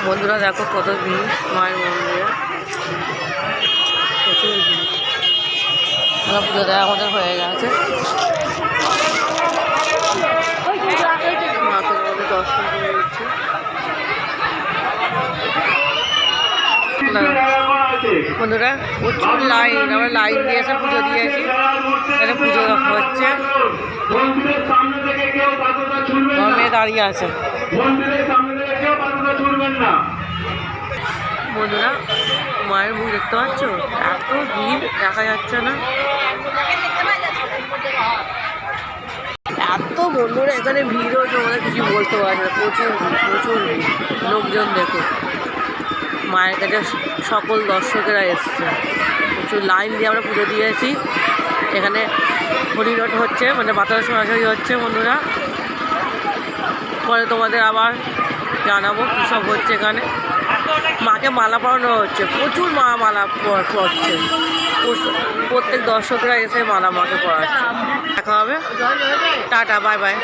বন্ধুরা দেখো কত ভিড় মায়ের মন্দিরে, প্রচুর ভিড়। পুজো দেওয়া আমাদের হয়ে গেছে, মাকে আমাদের দর্শন করে দিচ্ছে। বন্ধুরা প্রচুর লাইন, আমরা লাইন দিয়ে এসে পুজো দিয়েছি। এখানে পুজো হচ্ছে, আমার মেয়ে দাঁড়িয়ে আছে। বন্ধুরা মায়ের মুখ দেখতে পাচ্ছ, এত ভিড় দেখা যাচ্ছে না, এত বন্ধুরা এখানে ভিড়ও তোমাদের কিছু বলতে পারছে না, প্রচুর প্রচুর ভিড়। লোকজন দেখো, মায়ের কাছে সকল দর্শকেরা এসছে, প্রচুর লাইন দিয়ে আমরা পুজো দিয়েছি। এখানে হরিনট হচ্ছে, মানে বাতাস সরাসরি হচ্ছে। বন্ধুরা পরে তোমাদের আবার জানাবো কী সব হচ্ছে। এখানে মাকে মালা পরানো হচ্ছে, প্রচুর মা মালা পরছে, প্রত্যেক দর্শকরা এসে মালা মাকে পরাচ্ছে। দেখা হবে, টাটা, বাই বাই।